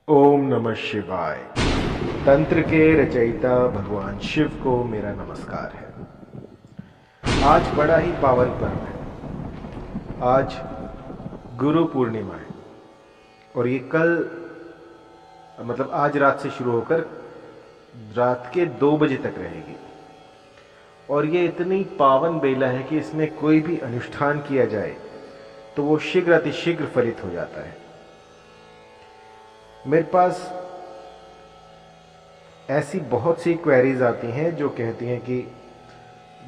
ओम नमः शिवाय। तंत्र के रचयिता भगवान शिव को मेरा नमस्कार है। आज बड़ा ही पावन पर्व है। आज गुरु पूर्णिमा है और ये कल आज रात से शुरू होकर रात के 2 बजे तक रहेगी। और ये इतनी पावन बेला है कि इसमें कोई भी अनुष्ठान किया जाए तो वो शीघ्र अतिशीघ्र फलित हो जाता है। मेरे पास ऐसी बहुत सी क्वेरीज आती हैं जो कहती हैं कि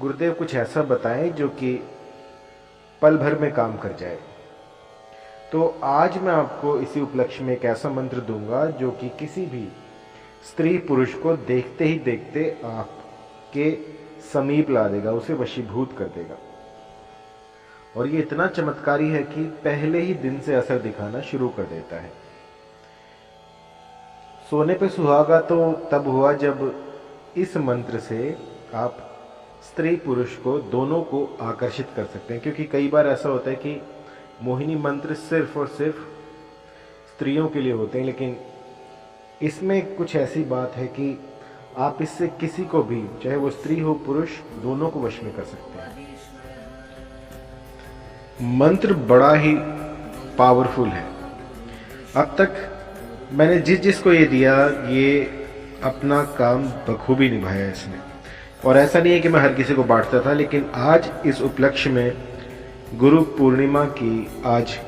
गुरुदेव कुछ ऐसा बताएं जो कि पल भर में काम कर जाए। तो आज मैं आपको इसी उपलक्ष्य में एक ऐसा मंत्र दूंगा जो कि किसी भी स्त्री पुरुष को देखते ही देखते आपके समीप ला देगा, उसे वशीभूत कर देगा। और ये इतना चमत्कारी है कि पहले ही दिन से असर दिखाना शुरू कर देता है। सोने पे सुहागा तो तब हुआ जब इस मंत्र से आप स्त्री पुरुष को दोनों को आकर्षित कर सकते हैं। क्योंकि कई बार ऐसा होता है कि मोहिनी मंत्र सिर्फ और सिर्फ स्त्रियों के लिए होते हैं, लेकिन इसमें कुछ ऐसी बात है कि आप इससे किसी को भी, चाहे वो स्त्री हो पुरुष, दोनों को वश में कर सकते हैं। मंत्र बड़ा ही पावरफुल है। अब तक मैंने जिसको ये दिया, ये अपना काम बखूबी निभाया इसने। और ऐसा नहीं है कि मैं हर किसी को बांटता था, लेकिन आज इस उपलक्ष्य में गुरु पूर्णिमा की आज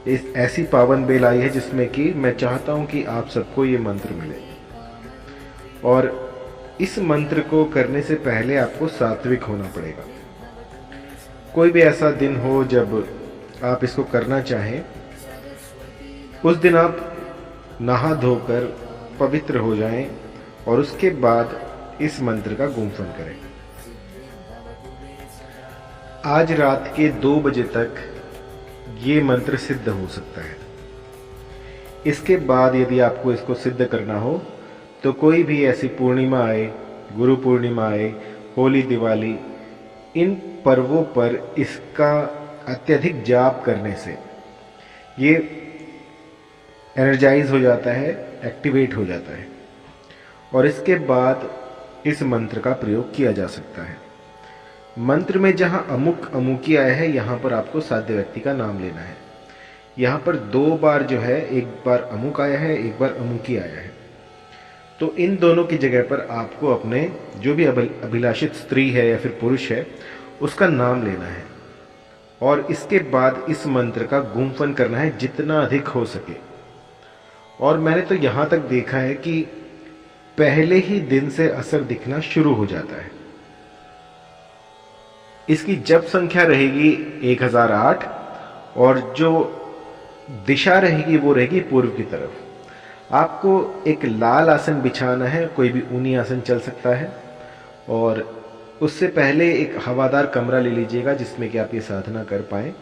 इस ऐसी पावन बेल आई है जिसमें कि मैं चाहता हूं कि आप सबको ये मंत्र मिले। और इस मंत्र को करने से पहले आपको सात्विक होना पड़ेगा। कोई भी ऐसा दिन हो जब आप इसको करना चाहें, उस दिन आप नहा धोकर पवित्र हो जाएं और उसके बाद इस मंत्र का गुम्फन करें। आज रात के 2 बजे तक ये मंत्र सिद्ध हो सकता है। इसके बाद यदि आपको इसको सिद्ध करना हो तो कोई भी ऐसी पूर्णिमा आए, गुरु पूर्णिमा आए, होली, दिवाली, इन पर्वों पर इसका अत्यधिक जाप करने से ये एनर्जाइज हो जाता है, एक्टिवेट हो जाता है। और इसके बाद इस मंत्र का प्रयोग किया जा सकता है। मंत्र में जहां अमुक अमुकी आया है, यहां पर आपको साध्य व्यक्ति का नाम लेना है। यहां पर 2 बार जो है, एक बार अमुक आया है, एक बार अमुकी आया है। तो इन दोनों की जगह पर आपको अपने जो भी अभिलाषित स्त्री है या फिर पुरुष है, उसका नाम लेना है। और इसके बाद इस मंत्र का गुम्फन करना है जितना अधिक हो सके। और मैंने तो यहां तक देखा है कि पहले ही दिन से असर दिखना शुरू हो जाता है। इसकी जप संख्या रहेगी 1008 और जो दिशा रहेगी वो रहेगी पूर्व की तरफ। आपको एक लाल आसन बिछाना है, कोई भी ऊनी आसन चल सकता है। और उससे पहले एक हवादार कमरा ले लीजिएगा जिसमें कि आप ये साधना कर पाए।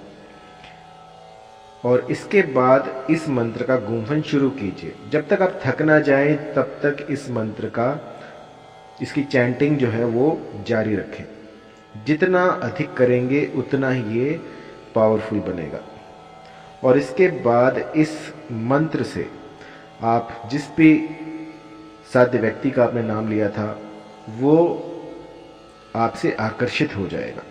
और इसके बाद इस मंत्र का गुम्फन शुरू कीजिए। जब तक आप थक ना जाएं तब तक इस मंत्र का, इसकी चैंटिंग जो है वो जारी रखें। जितना अधिक करेंगे उतना ही ये पावरफुल बनेगा। और इसके बाद इस मंत्र से आप जिस भी साध्य व्यक्ति का आपने नाम लिया था वो आपसे आकर्षित हो जाएगा।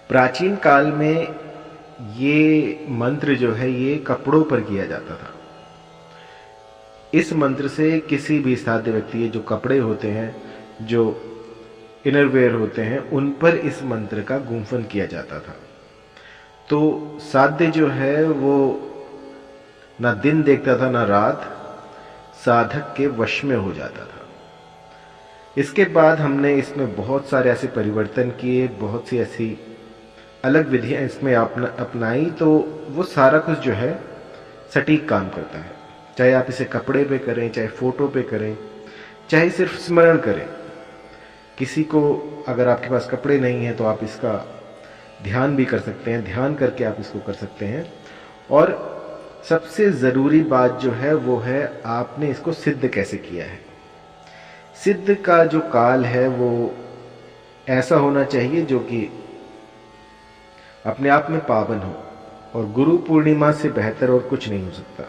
प्राचीन काल में ये मंत्र जो है ये कपड़ों पर किया जाता था। इस मंत्र से किसी भी साध्य व्यक्ति के जो कपड़े होते हैं, जो इनरवेयर होते हैं, उन पर इस मंत्र का गुम्फन किया जाता था। तो साध्य जो है वो ना दिन देखता था ना रात, साधक के वश में हो जाता था। इसके बाद हमने इसमें बहुत सारे ऐसे परिवर्तन किए, बहुत सी ऐसी अलग विधियां इसमें अपनाई, तो वो सारा कुछ जो है सटीक काम करता है। चाहे आप इसे कपड़े पे करें, चाहे फोटो पे करें, चाहे सिर्फ स्मरण करें। किसी को अगर आपके पास कपड़े नहीं हैं तो आप इसका ध्यान भी कर सकते हैं, ध्यान करके आप इसको कर सकते हैं। और सबसे ज़रूरी बात जो है वो है आपने इसको सिद्ध कैसे किया है। सिद्ध का जो काल है वो ऐसा होना चाहिए जो कि अपने आप में पावन हो। और गुरु पूर्णिमा से बेहतर और कुछ नहीं हो सकता।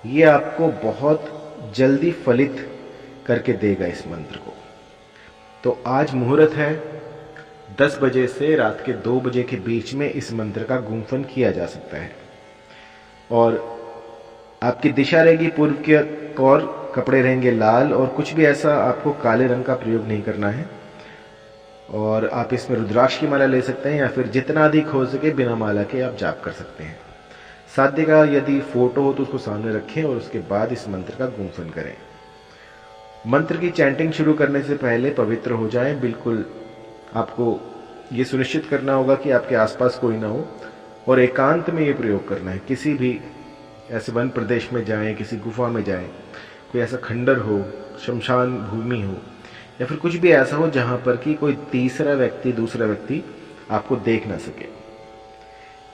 ये आपको बहुत जल्दी फलित करके देगा इस मंत्र को। तो आज मुहूर्त है, 10 बजे से रात के 2 बजे के बीच में इस मंत्र का गुंफन किया जा सकता है। और आपकी दिशा रहेगी पूर्व की ओर, कपड़े रहेंगे लाल, और कुछ भी ऐसा आपको काले रंग का प्रयोग नहीं करना है। और आप इसमें रुद्राक्ष की माला ले सकते हैं, या फिर जितना अधिक हो सके बिना माला के आप जाप कर सकते हैं। साध्य का यदि फोटो हो तो उसको सामने रखें और उसके बाद इस मंत्र का गुंफन करें। मंत्र की चैंटिंग शुरू करने से पहले पवित्र हो जाएं। बिल्कुल आपको ये सुनिश्चित करना होगा कि आपके आसपास कोई ना हो, और एकांत में ये प्रयोग करना है। किसी भी ऐसे वन प्रदेश में जाएं, किसी गुफा में जाएं, कोई ऐसा खंडर हो, शमशान भूमि हो, या फिर कुछ भी ऐसा हो जहां पर कि कोई तीसरा व्यक्ति, दूसरा व्यक्ति आपको देख ना सके।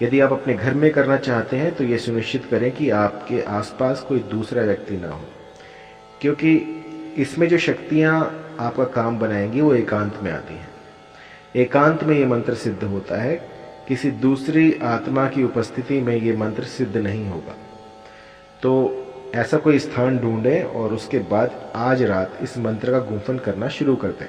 यदि आप अपने घर में करना चाहते हैं तो ये सुनिश्चित करें कि आपके आसपास कोई दूसरा व्यक्ति ना हो, क्योंकि इसमें जो शक्तियां आपका काम बनाएंगी वो एकांत में आती हैं। एकांत में ये मंत्र सिद्ध होता है, किसी दूसरी आत्मा की उपस्थिति में ये मंत्र सिद्ध नहीं होगा। तो ऐसा कोई स्थान ढूंढें और उसके बाद आज रात इस मंत्र का गुंफन करना शुरू कर दें।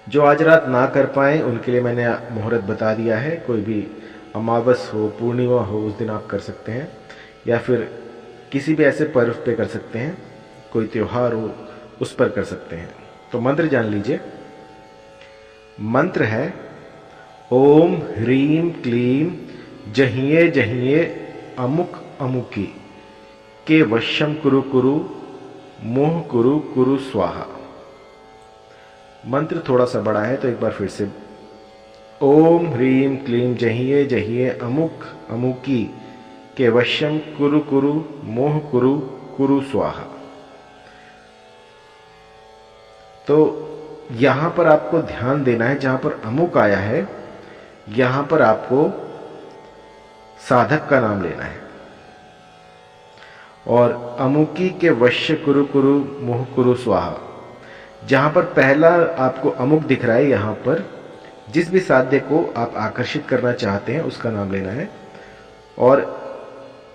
जो आज रात ना कर पाए उनके लिए मैंने मुहूर्त बता दिया है। कोई भी अमावस हो, पूर्णिमा हो, उस दिन आप कर सकते हैं, या फिर किसी भी ऐसे पर्व पे कर सकते हैं, कोई त्योहार हो उस पर कर सकते हैं। तो मंत्र जान लीजिए। मंत्र है ओम ह्रीम क्लीम जहिए जहिए अमुक अमुकी के वश्यम कुरु कुरु मोह कुरु कुरु स्वाहा। मंत्र थोड़ा सा बड़ा है तो एक बार फिर से, ओम ह्रीम क्लीम जहिए जहिए अमुक अमुकी के वश्यम कुरु कुरु मोह कुरु कुरु स्वाहा। तो यहां पर आपको ध्यान देना है, जहां पर अमुक आया है यहां पर आपको साधक का नाम लेना है, और अमुकी के वश्य कुरु कुरु मोह कुरु स्वाहा, जहां पर पहला आपको अमुक दिख रहा है, यहां पर जिस भी साध्य को आप आकर्षित करना चाहते हैं उसका नाम लेना है, और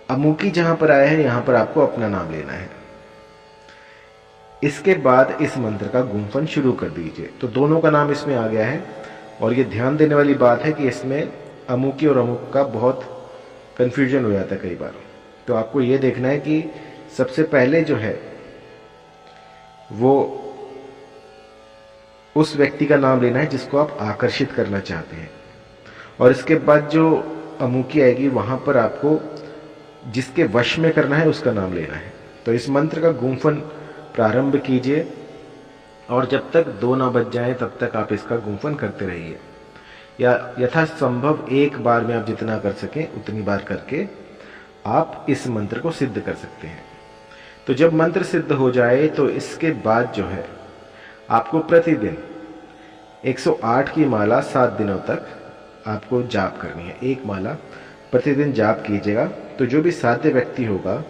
अमुकी जहां पर आया है यहां पर आपको अपना नाम लेना है। इसके बाद इस मंत्र का गुंफन शुरू कर दीजिए। तो दोनों का नाम इसमें आ गया है, और ये ध्यान देने वाली बात है कि इसमें अमुकी और अमुक का बहुत कंफ्यूजन हो जाता है कई बार। तो आपको ये देखना है कि सबसे पहले जो है वो उस व्यक्ति का नाम लेना है जिसको आप आकर्षित करना चाहते हैं, और इसके बाद जो अमुकी आएगी वहां पर आपको जिसके वश में करना है उसका नाम लेना है। तो इस मंत्र का गुंफन प्रारंभ कीजिए, और जब तक 2 ना बज जाए तब तक आप इसका गुंफन करते रहिए, या यथासंभव एक बार में आप जितना कर सकें उतनी बार करके आप इस मंत्र को सिद्ध कर सकते हैं। तो जब मंत्र सिद्ध हो जाए तो इसके बाद जो है आपको प्रतिदिन 108 की माला 7 दिनों तक आपको जाप करनी है। एक माला प्रतिदिन जाप कीजिएगा, तो जो भी साध्य व्यक्ति होगा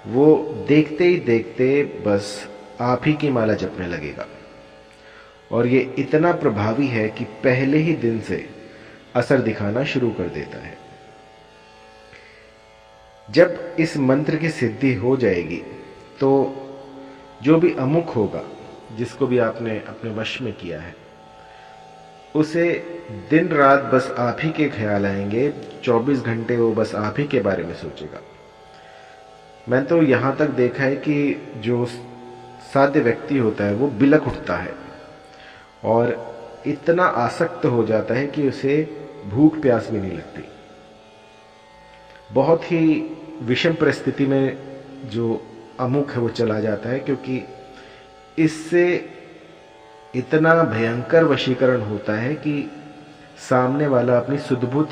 वो देखते ही देखते बस आप ही की माला जपने लगेगा, और ये इतना प्रभावी है कि पहले ही दिन से असर दिखाना शुरू कर देता है। जब इस मंत्र की सिद्धि हो जाएगी तो जो भी अमुक होगा, जिसको भी आपने अपने वश में किया है, उसे दिन रात बस आप ही के ख्याल आएंगे। 24 घंटे वो बस आप ही के बारे में सोचेगा। मैं तो यहां तक देखा है कि जो साध्य व्यक्ति होता है वो बिलक उठता है और इतना आसक्त हो जाता है कि उसे भूख प्यास भी नहीं लगती। बहुत ही विषम परिस्थिति में जो अमुक है वो चला जाता है, क्योंकि इससे इतना भयंकर वशीकरण होता है कि सामने वाला अपनी सुध-बुध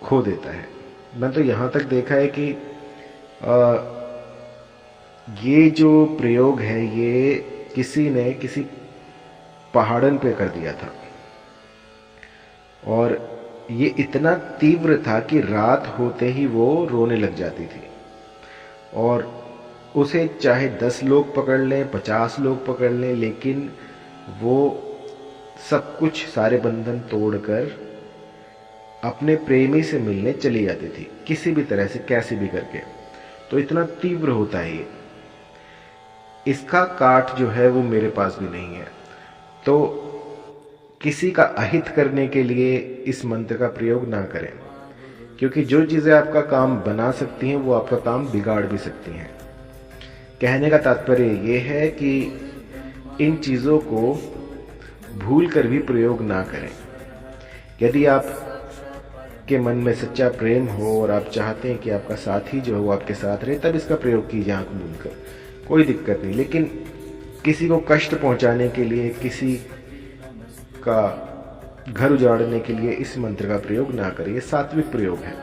खो देता है। मैं तो यहाँ तक देखा है कि ये जो प्रयोग है ये किसी ने किसी पहाड़न पे कर दिया था, और ये इतना तीव्र था कि रात होते ही वो रोने लग जाती थी, और उसे चाहे 10 लोग पकड़ लें, 50 लोग पकड़ लें, लेकिन वो सब कुछ, सारे बंधन तोड़कर अपने प्रेमी से मिलने चली जाती थी, किसी भी तरह से, कैसे भी करके। तो इतना तीव्र होता है ये। इसका काट जो है वो मेरे पास भी नहीं है। तो किसी का अहित करने के लिए इस मंत्र का प्रयोग ना करें, क्योंकि जो चीजें आपका काम बना सकती हैं वो आपका काम बिगाड़ भी सकती हैं। कहने का तात्पर्य ये है कि इन चीजों को भूल कर भी प्रयोग ना करें। यदि आप के मन में सच्चा प्रेम हो और आप चाहते हैं कि आपका साथी जो है वो आपके साथ रहे, तब इसका प्रयोग कीजिए आंख मूंद कर, कोई दिक्कत नहीं। लेकिन किसी को कष्ट पहुंचाने के लिए, किसी का घर उजाड़ने के लिए इस मंत्र का प्रयोग ना करें। ये सात्विक प्रयोग है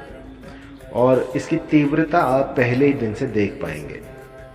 और इसकी तीव्रता आप पहले ही दिन से देख पाएंगे।